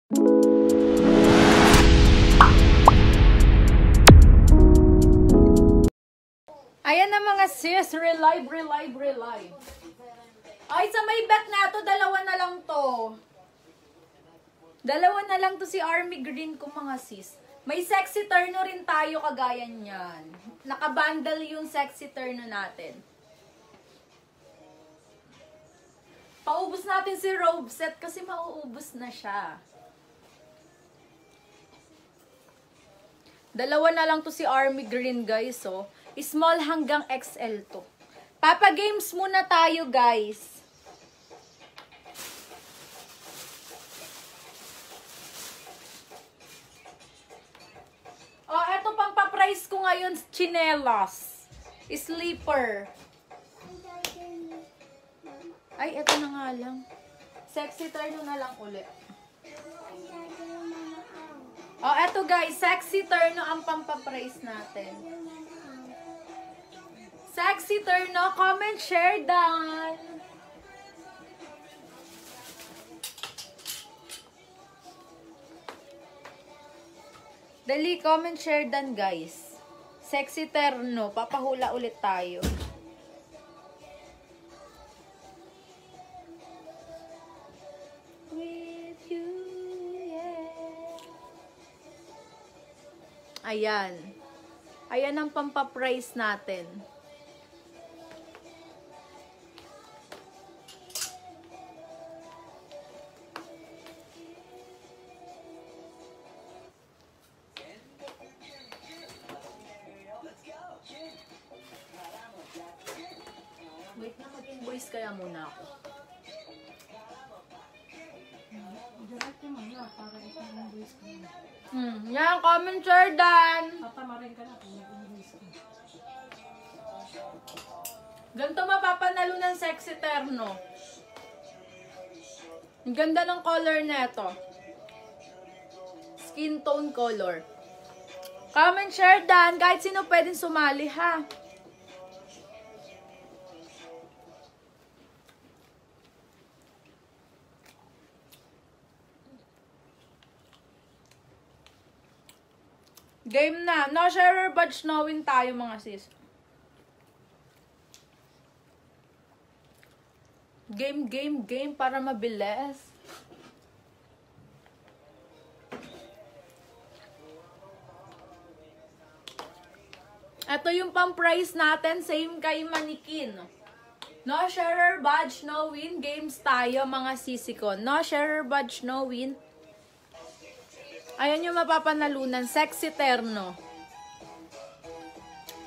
Ayan na mga sis, relive. Ay, sa may bet na to, dalawa na lang to. Dalawa na lang to si Army Green ko mga sis. May sexy turno rin tayo kagaya niyan. Nakabundle yung sexy turno natin. Paubos natin si robe set kasi mauubos na siya. Dalawa na lang to si Army Green guys, oh. Small hanggang XL to. Papa games muna tayo, guys. Oh, eto pang pa-price ko ngayon, chinelas. Sleeper. Ay, eto na nga lang. Sexy turno na lang ulit. Oh, eto guys, sexy turno ang pampa-price natin. Sexy turno, comment, share, down. Dali, comment, share, down, guys. Sexy turno, papahula ulit tayo. With you, yeah. Ayan. Ayan ang pampa-price natin. Wait na, mag-invoice kaya muna ako. Direct naman na, para isang invoice ko na. Yan, comment, share, dan. Tatamarin ka na kung mag-invoice ko. Ganito mapapanalo ng sexy terno. Ang ganda ng color neto. Skin tone color. Comment, share, dan. Kahit sino pwedeng sumali, ha? Game na. No sharer badge knowing tayo mga sis. Game para mabilis. Ito yung pang-price natin. Same kay Manikin. No sharer badge, no win. Games tayo mga sisi ko. No sharer badge, no win. Ayan yung mapapanalunan. Sexy terno.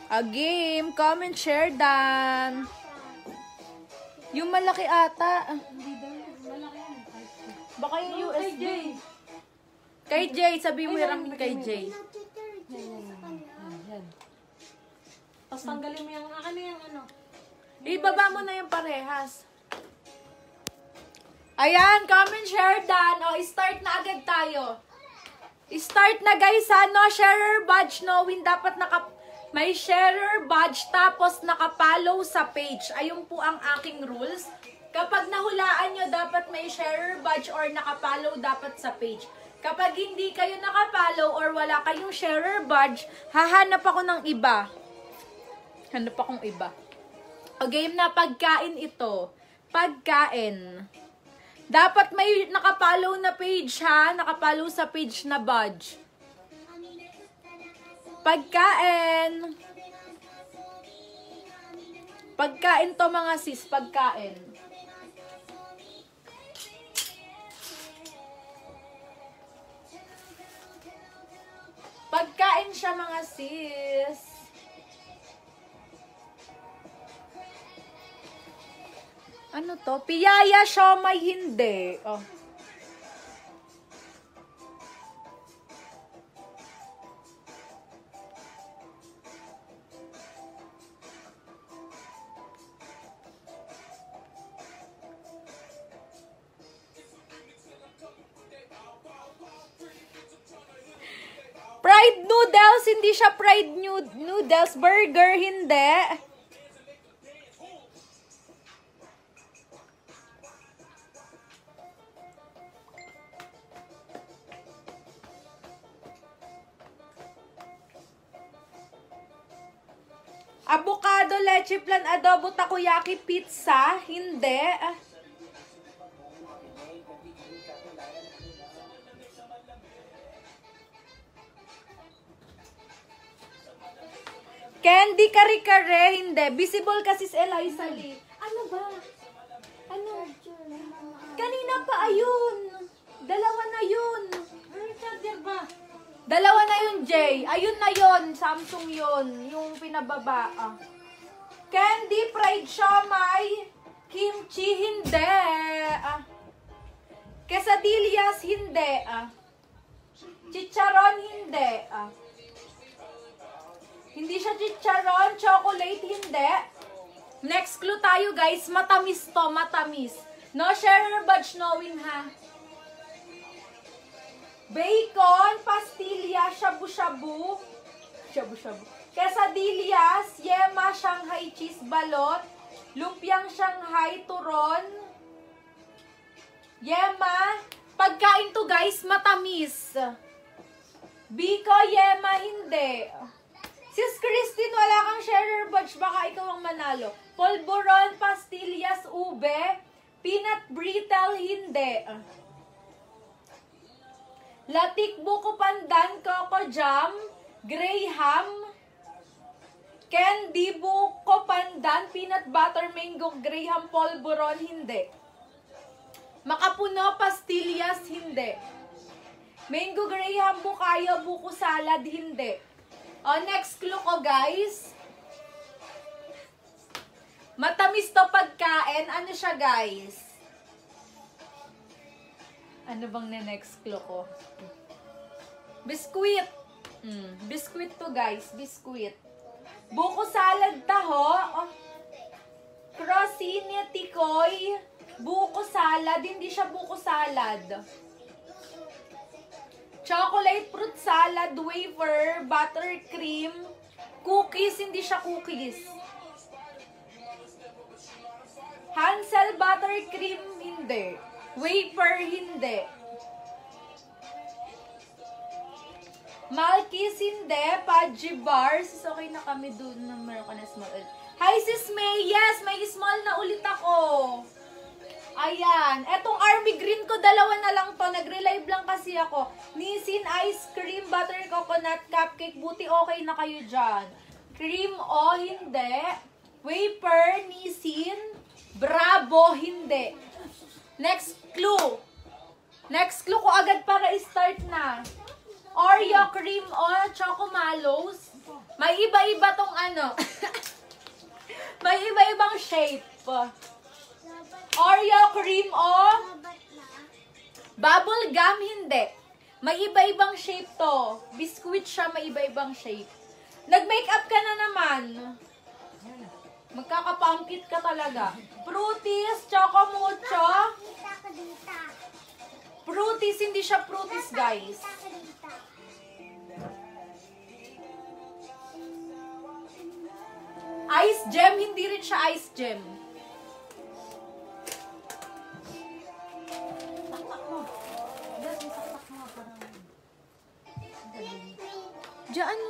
A game. Comment, share, dan. Yung malaki ata. Hindi daw, malaki yan. Baka yung No, USB. kay Jay. Kay Jay. Sabi mo yung kay Jay. Yan. Tapos tanggalin mo yung, ano yung ano. Ibaba mo na yung parehas. Ayan. Comment, share, dan. O, start na agad tayo. Start na guys ha. No sharer badge, no win. Dapat may sharer badge tapos nakapollow sa page. Ayun po ang aking rules. Kapag nahulaan nyo, dapat may sharer badge or nakapollow dapat sa page. Kapag hindi kayo nakapollow or wala kayong sharer badge, hahanap ako ng iba. Hanap akong iba. O game na pagkain ito. Pagkain. Dapat may nakapollow na page ha. Nakapollow sa page na badge. Pagkain. Pagkain to mga sis. Pagkain. Pagkain siya mga sis. Ano to? Piyaya siomay hindi. Oh. Fried noodles, hindi siya fried noodles. Burger, hindi. Avocado, leche plan, adobo, takoyaki, pizza. Hindi. Candy kare-kare, hindi. Visible kasi si Eliza Lee. Ano ba? Ano? Kanina pa, ayun. Dalawa na yun. Ano charger ba? Dalawa na yun, Jay. Ayun na yun. Samsung yun. Yung pinababa. Candy, fried siomay, kimchi, hindi. Quesadillas, hindi. Chicharon, hindi. Hindi siya chicharon. Chocolate, hindi. Next clue tayo, guys. Matamis to, matamis. No sharer badge, no win, ha? Bacon, pastilya, shabu-shabu. Shabu-shabu. Quesadillas, yema, Shanghai cheese, balot. Lumpiang Shanghai, turon. Yema. Pagkain to, guys, matamis. Biko, yema, hindi. Sis Christine, wala kang sharer badge. Baka ikaw ang manalo. Polvoron, pastillas, ube. Peanut brittle, hindi. Latik, buko pandan, coco jam, graham, candy, buko pandan, peanut butter, mango, graham, polvoron, hindi. Makapuno, pastillas, hindi. Mango, graham, bukayo, buko salad, hindi. Next clue ko, guys. Matamis to pagkain. Ano siya, guys? Ano bang na-next clue ko? Biskuit. Biskuit to, guys. Biskuit. Buko salad taho. Crostini tikoy. Buko salad. Hindi siya buko salad. Chocolate fruit salad. Wafer. Buttercream. Cookies. Hindi siya cookies. Hansel buttercream. Hindi. Wafer, hindi. Malkis, hindi. Pudgy bars. Okay na kami dun na meron ka na small. Hi, Sis May. Yes, may small na ulit ako. Ayan. Etong army green ko, dalawa na lang to. Nagre-live lang kasi ako. Nissin ice cream, butter coconut cupcake. Buti okay na kayo dyan. Cream o, hindi. Wafer, Nissin. Bravo, hindi. Next clue. Next clue ko agad para i-start na. Oreo cream o Choco Mallows. May iba-iba tong ano. May iba-ibang shape. Oreo cream o bubble gum, hindi. May iba-ibang shape to. Biscuit siya, may iba-ibang shape. Nag-makeup ka na naman. Magkakapumpkit ka talaga. Fruities, Choco Mucho. Fruities, hindi siya fruities, guys. Ice gem, hindi rin siya ice gem. Diyan.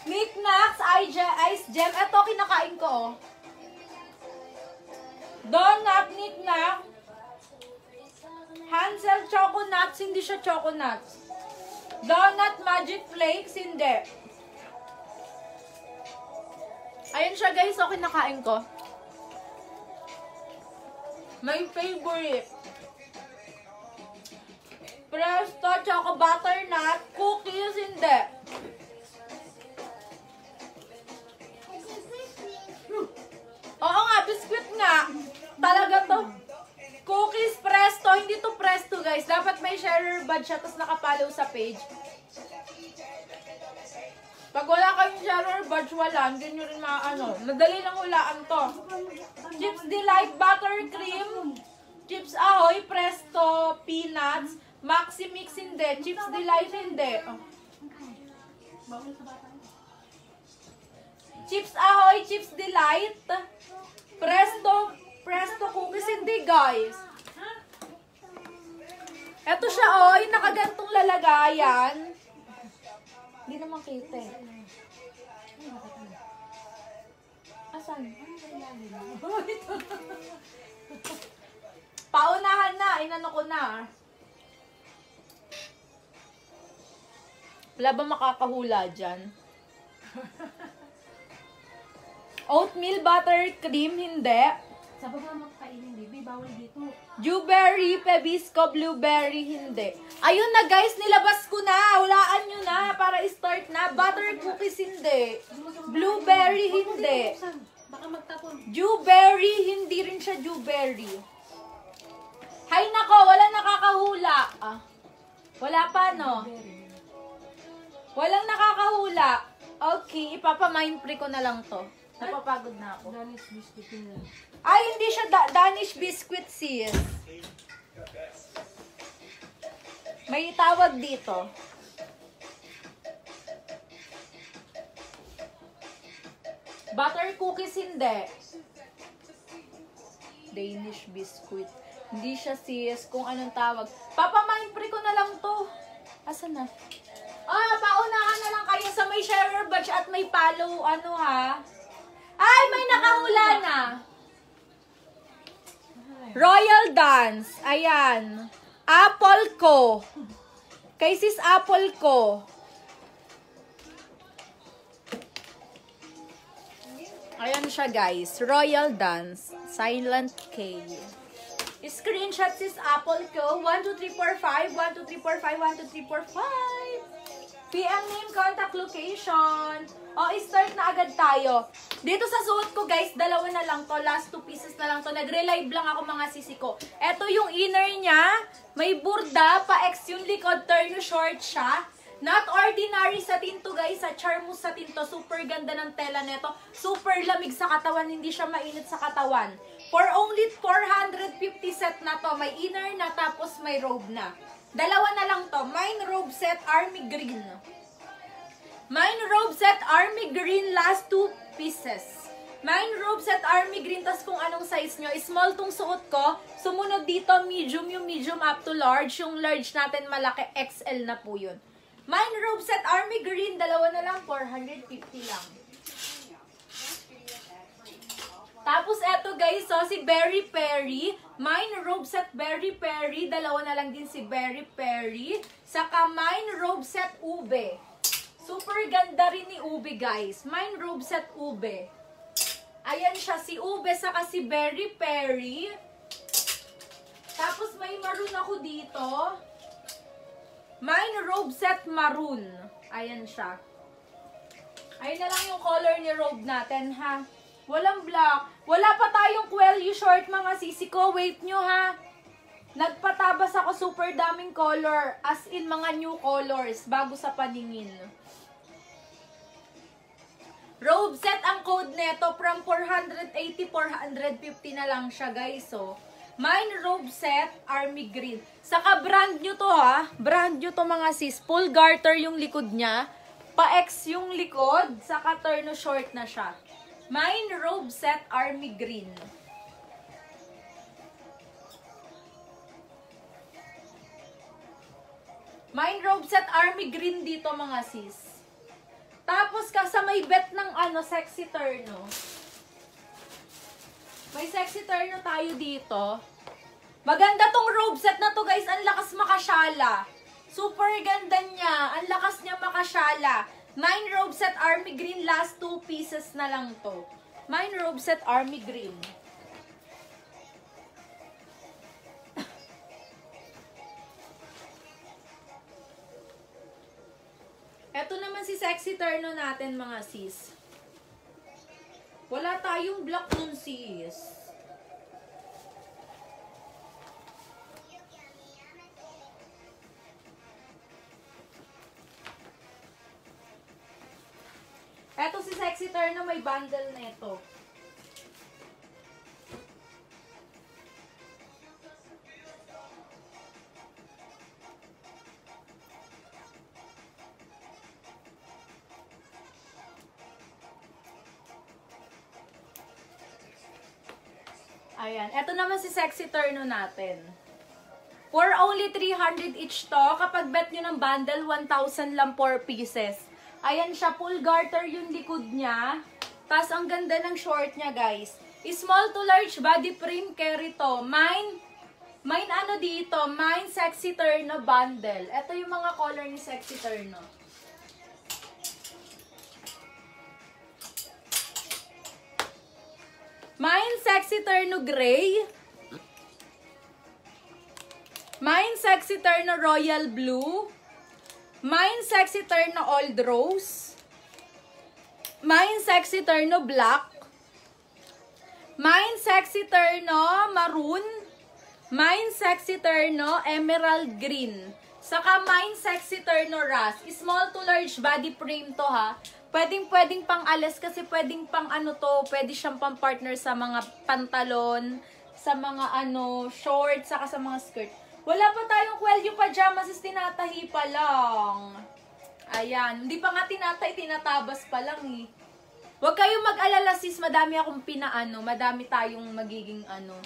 Knickknacks, ice gem. Ito, kinakain ko, oh. Donut, knickknack. Hansel, Choco Nuts, hindi siya Choco Nuts. Donut, Magic Flakes, hindi. Ayun siya, guys, so kinakain ko. My favorite. Presto, Choco Butternut, cookies, hindi. Oo nga, biscuit nga. Talaga to. Cookies, Presto. Hindi to Presto, guys. Dapat may sharer badge siya, tapos nakapollow sa page. Pag wala kayong sharer badge, wala. Hindi nyo rin ano. Madali lang hulaan to. Chips Delight, Buttercream. Chips Ahoy, Presto, Peanuts. Maxi Mix, hindi. Chips Delight, hindi. Chips Ahoy, Chips Delight. Presto cookies, hindi, guys. Eto siya, oh, yung nakagantong lalagayan. Hindi naman kita, eh. Asan? Ano ba ilalim? Paunahan na. Inano ko na. Wala ba makakahula dyan? Oatmeal buttercream, hindi. Sa baba magkainin, baby. Bawal dito. Dewberry, Pebisco, blueberry, hindi. Ayun na guys, nilabas ko na. Hulaan nyo na para start na. Butter cookies, hindi. Blueberry, hindi. Baka magtapon. Dewberry, hindi rin siya dewberry. Hay nako, wala nakakahula. Ah, wala pa, no? Walang nakakahula. Okay, ipapamind pre ko na lang to. Napapagod na ako. Danish biscuit nila. Ay, hindi siya Danish biscuit, sis. May tawag dito. Butter cookies, hindi. Danish biscuit. Hindi siya, sis. Kung anong tawag. Papamind pre ko na lang to. Asan na? Ah, paunahan na lang kayo sa may sharer batch at may follow, ano ha? Ay, may nakahula na. Royal Dance. Ayan. Apple ko. Kay sis Apple ko. Ayan siya guys. Royal Dance. Silent K. Screenshot sis Apple ko. 1, 2, 3, 4, 5. 1, 2, 3, 4, 5. 1, 2, 3, 4, 5. PM name, contact location. O, start na agad tayo. Dito sa suot ko, guys, dalawa na lang to. Last 2 pieces na lang to. Nagre-live lang ako mga sisi ko. Ito yung inner niya. May burda. Pa-X yung likod. Turn short siya. Not ordinary satin to, guys. Sa Charmus satin to. Super ganda ng tela neto. Super lamig sa katawan. Hindi siya mainit sa katawan. For only 450 set na to. May inner na tapos may robe na. Dalawa na lang to. Mine robe set army green. Mine robe set army green, last 2 pieces. Mine robe set army green, tas kung anong size nyo. Small tong suot ko. Sumunod dito, medium, yung medium up to large. Yung large natin malaki, XL na po yun. Mine robe set army green, dalawa na lang, 450 lang. Tapos eto guys, so si Berry Perry, mine robe set Berry Perry, dalawa na lang din si Berry Perry. Saka mine robe set Ube. Super ganda rin ni Ube guys. Mine robe set Ube. Ayan siya, si Ube saka si Berry Perry. Tapos may maroon ako dito. Mine robe set maroon. Ayan siya. Ayun na lang yung color ni robe natin ha. Walang black. Wala pa tayong quelly short mga sisi ko. Wait nyo ha. Nagpatabas ako super daming color. As in mga new colors. Bago sa paningin. Robe set ang code neto. From 480, 450 na lang siya guys. So, mine robe set, army green. Saka brand nyo to ha. Brand nyo to mga sis. Full garter yung likod niya. Pa-X yung likod. Saka turno short na siya. Mine robe set army green. Mine robe set army green dito mga sis. Tapos sa may bet ng ano sexy terno. May sexy terno tayo dito. Maganda tong robe set na to guys. Ang lakas makasyala. Super ganda niya. Ang lakas niya makasyala. Mine robe set army green, last 2 pieces na lang to. Mine robe set army green. Eto naman si sexy terno natin mga sis. Wala tayong black nun sis. Eto si sexy terno, may bundle na ito. Ayan. Eto naman si sexy terno natin. For only 300 each to. Kapag bet nyo ng bundle, 1,000 lang 4 pieces. Ayan siya, full garter yung likod niya. Tapos ang ganda ng short niya, guys. Small to large body frame carry to. Mine ano dito, mine Sexy Terno bundle. Ito yung mga color ni Sexy Terno. Mine Sexy Terno gray. Mine Sexy Terno royal blue. Mine Sexy Terno old rose. Mine Sexy Terno black. Mine Sexy Terno maroon. Mine Sexy Terno emerald green. Saka Mine Sexy Terno rust. Small to large body frame to ha. Pwedeng pang alas kasi pwedeng pang ano to. Pwede siyang pang partner sa mga pantalon, sa mga ano, shorts, saka sa mga skirt. Wala pa tayong kwelyo pajamas, is tinatahi pa lang. Ayan, hindi pa nga tinatabas pa lang eh. Huwag kayong mag-alala sis, madami akong pinaano, madami tayong magiging ano.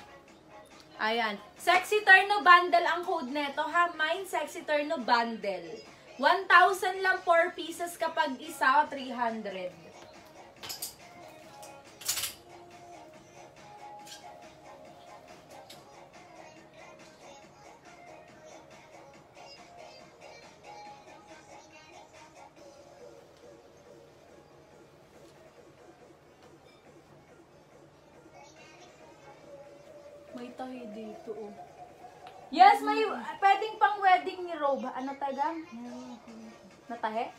Ayan, Sexy Terno bundle ang code neto ha, Mine Sexy Terno bundle. 1,000 lang 4 pieces kapag isa, 300. May tahi dito, oh. Yes, may pwedeng pang wedding ni robe. Ano taga? Natahe?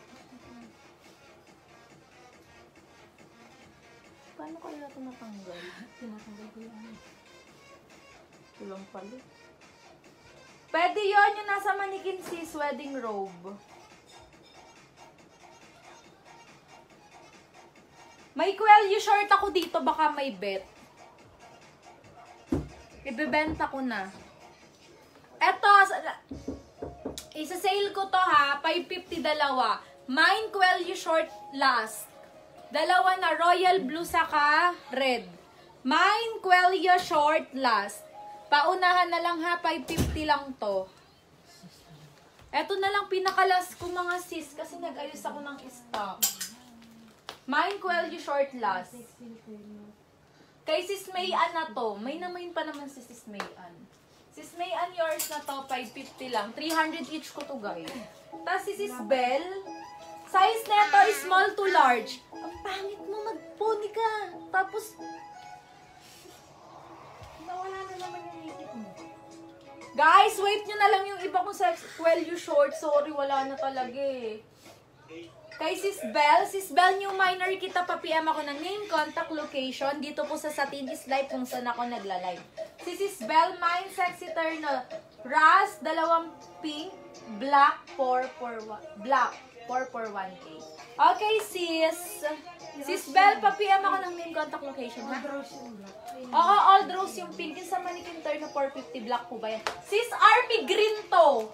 Paano kaya ito natanggal? Tinatanggal ko yan. Tulong pala. Pwede yun yung nasa manikin sis, wedding robe. May quelly short ako dito, baka may bet. Ibebenta ko na. Eto, isa-sale ko to ha, 550 dalawa. Mine quelly short last. Dalawa na, royal blue saka red. Mine quelly short last. Paunahan na lang ha, 550 lang to. Eto na lang pinakalas ko mga sis, kasi nag-ayos ako ng stock. Mine quelly short last. Kay Sis Mayan na to. May namayin pa naman si Sis Mayan. Sis Mayan, yours na to, 550 lang. 300 each ko to, guys. Tapos si Sis Bell, size neto is small to large. Ang pangit mo, mag-pony ka. Tapos, Nawala na naman yung makeup mo. guys, wait nyo na lang yung iba kong quelly short. Sorry, wala na talaga eh. Kay Sis Bell, new minor kita, pa-PM ako ng name, contact, location. Dito po sa Satinis Live kung saan ako nagla-live. Si Sis Bell, Mine Sexy Terno, Ras, 2 pink, black, 441K. Okay, sis. Sis Bell, pa-PM ako ng name, contact, location. Ha? Oo, all rose yung pink. Yung sa Manikin Terno, 450 black po ba yan? Sis Army Green to.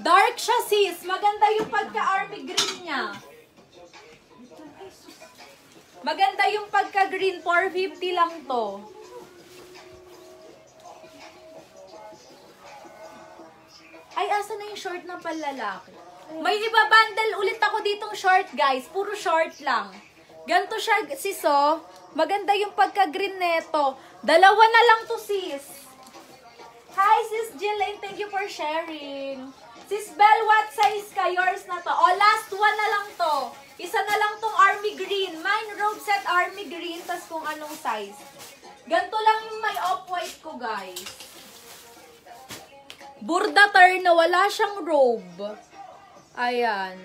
Dark siya, sis. Maganda yung pagka-army green niya. Maganda yung pagka-green. 450 lang to. Ay, asa na yung short ng panlalaki? May iba bundle ulit ako ditong short, guys. Puro short lang. Ganto siya, sis, oh. Maganda yung pagka-green neto. Dalawa na lang to, sis. Hi, sis Jillian. Thank you for sharing. Sis Bell, what size ka? Yours na to. O, last one na lang to. Isa na lang tong army green. Mine robe set army green. Tas kung anong size. Ganto lang yung may off-white ko, guys. Burda Terno. Wala siyang robe. Ayan.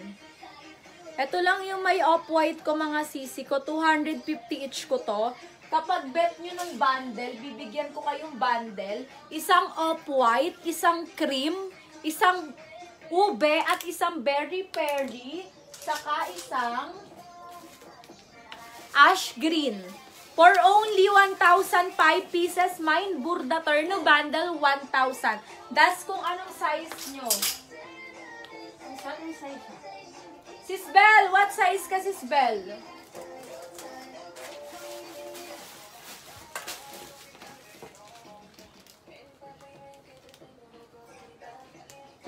Ito lang yung may off-white ko, mga sisi ko. 250 each ko to. Kapag bet nyo ng bundle, bibigyan ko kayong bundle. Isang off-white, isang cream, isang ube at isang berry peri, saka isang ash green. For only 1,005 pieces, Mine Burda Terno bundle 1,000. That's kung anong size nyo. Saan yung size? Sis Bell, what size ka, Sis Bell?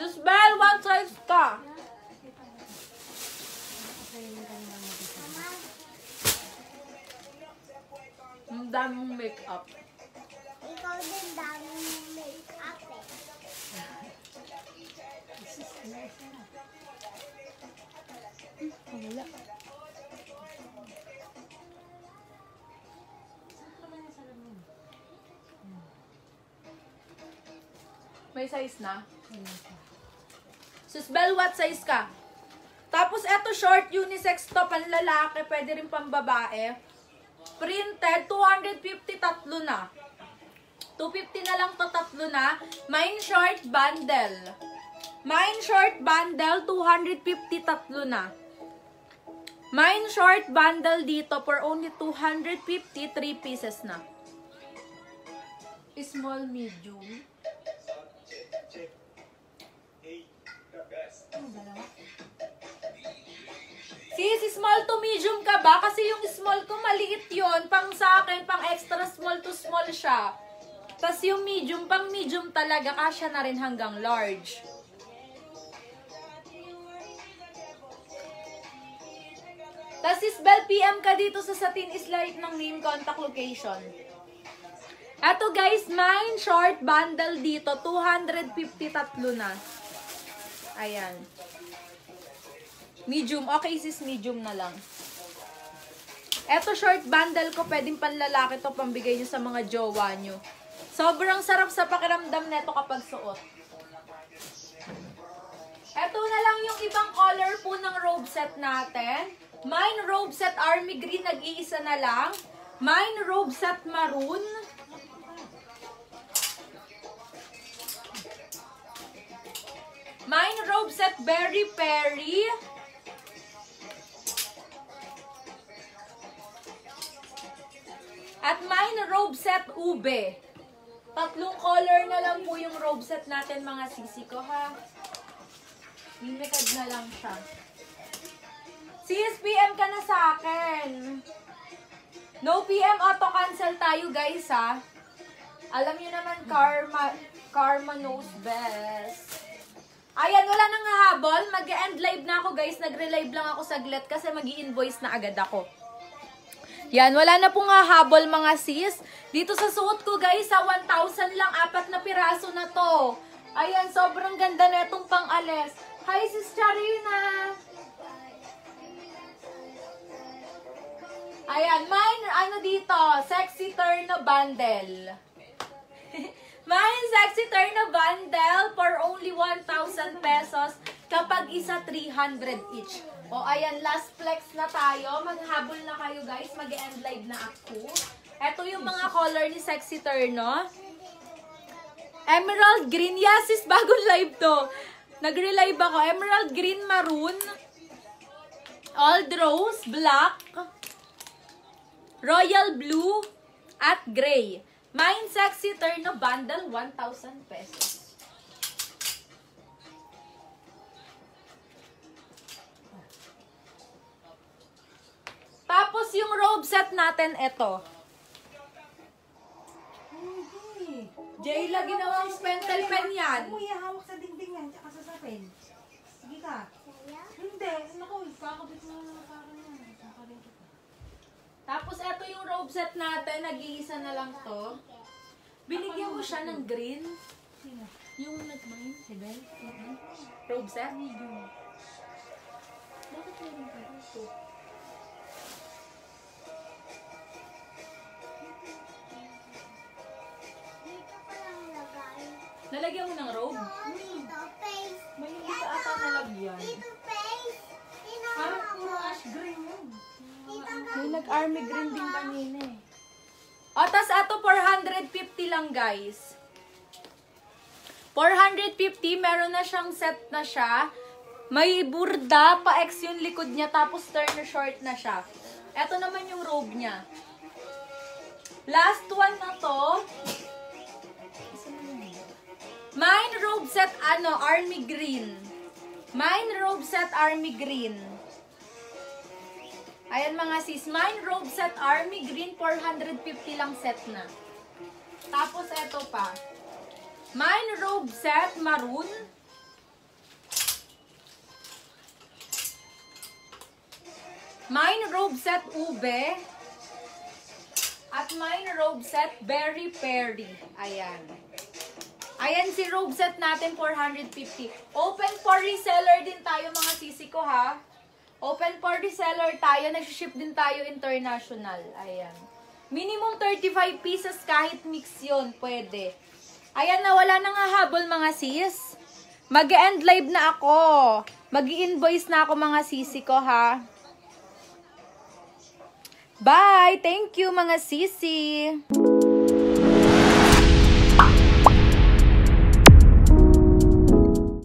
Sis Bell, what size ka? daming makeup. Ikaw din daming make-up eh. Wala. May size na? Susbel, what size ka? Tapos, eto short unisex to, panlalaki, pwede rin pambabae. Printed, 250 tatlo na. 250 na lang to, tatlo na. Mine short bundle. Mine short bundle, 250 tatlo na. Mine short bundle dito for only 250, 3 pieces na. Small, medium. Sis, small to medium ka ba? Kasi yung small ko maliit yon, pang sa akin, pang extra small to small siya. Tapos yung medium, pang medium talaga, kasya na rin hanggang large. Tapos sis Bell, PM ka dito sa Satin Islight ng name, contact location. Eto guys, mine short bundle dito, 250 tatlo na. Ayan. Medium. Okay sis, medium na lang. Eto short bundle ko, pwedeng panlalaki to, pambigay nyo sa mga jowa nyo. Sobrang sarap sa pakiramdam neto kapag suot. Eto na lang yung ibang color po ng robe set natin. Mine robe set army green, nag-iisa na lang. Mine robe set maroon. Mine robe set berry berry. At mine robe set ube. Tatlong color na lang po yung robe set natin mga sisi ko ha. Limited na lang siya. CSPM ka na sa akin. No PM auto cancel tayo guys ha. Alam niyo naman karma knows best. Ayan, wala nang hahabol. Mag-end live na ako guys. Nagre-live lang ako saglit kasi mag-i-invoice na agad ako. Yan, wala na pong hahabol mga sis. Dito sa suot ko guys, sa 1,000 lang, 4 na piraso na to. Ayan, sobrang ganda na itong pang-alis. Hi sis Charina! Ayan, mine, ano dito, sexy turn na bundle. Mine sexy turn na bundle for only 1,000 pesos. Kapag isa 300 each. O ayan, last flex na tayo. Maghabol na kayo guys. Mag-end live na ako. Ito yung mga color ni sexy turn, no? Emerald green. Yes, sis, bagong live to. Nagre-live ako. Emerald green, maroon. Old rose, black. Royal blue. At gray. Mine sexy turn na bundle, 1,000 pesos. Tapos yung robe set natin, ito. Jayla, ginawang pentel pen yan. Umuya, hawak sa dingding yan, tsaka sa sapin. Sige ka. Hindi, naku, kakabit mo na sa akin yan. Kakarin kita. Tapos ito yung robe set natin, nag-iisa na lang to. Binigyan ko siya ng green. Sino? Yung nag-mine. Si Bel? Robe set? Medium. Bakit meron ka dito? Dito ko lang lagay. Nalagyan mo ng robe? Dito, face. May hindi ka ata nalagyan. Dito, face. Ah, Tinama puro mo. ash green yun. May nag-army green din kanina eh. O, tas ato 450 lang guys. 450, meron na siyang set na siya. May burda, pa-X yung likod niya, tapos turn short na siya. Ito naman yung robe niya. Last one na to. Mine robe set, army green. Mine robe set, army green. Ayan mga sis, mine robe set army green, 450 lang set na. Tapos eto pa. Mine robe set maroon. Mine robe set ube. At mine robe set, Berry Perry. Ayan. Ayan si robe set natin, 450. Open for reseller din tayo mga sisi ko ha. Open for reseller tayo. Nag-ship din tayo international. Ayan. Minimum 35 pieces kahit mix yun. Pwede. Ayan na, wala nang hahabol mga sis. Mag-end live na ako. Mag-i-invoice na ako mga sisi ko ha. Bye! Thank you mga sisi!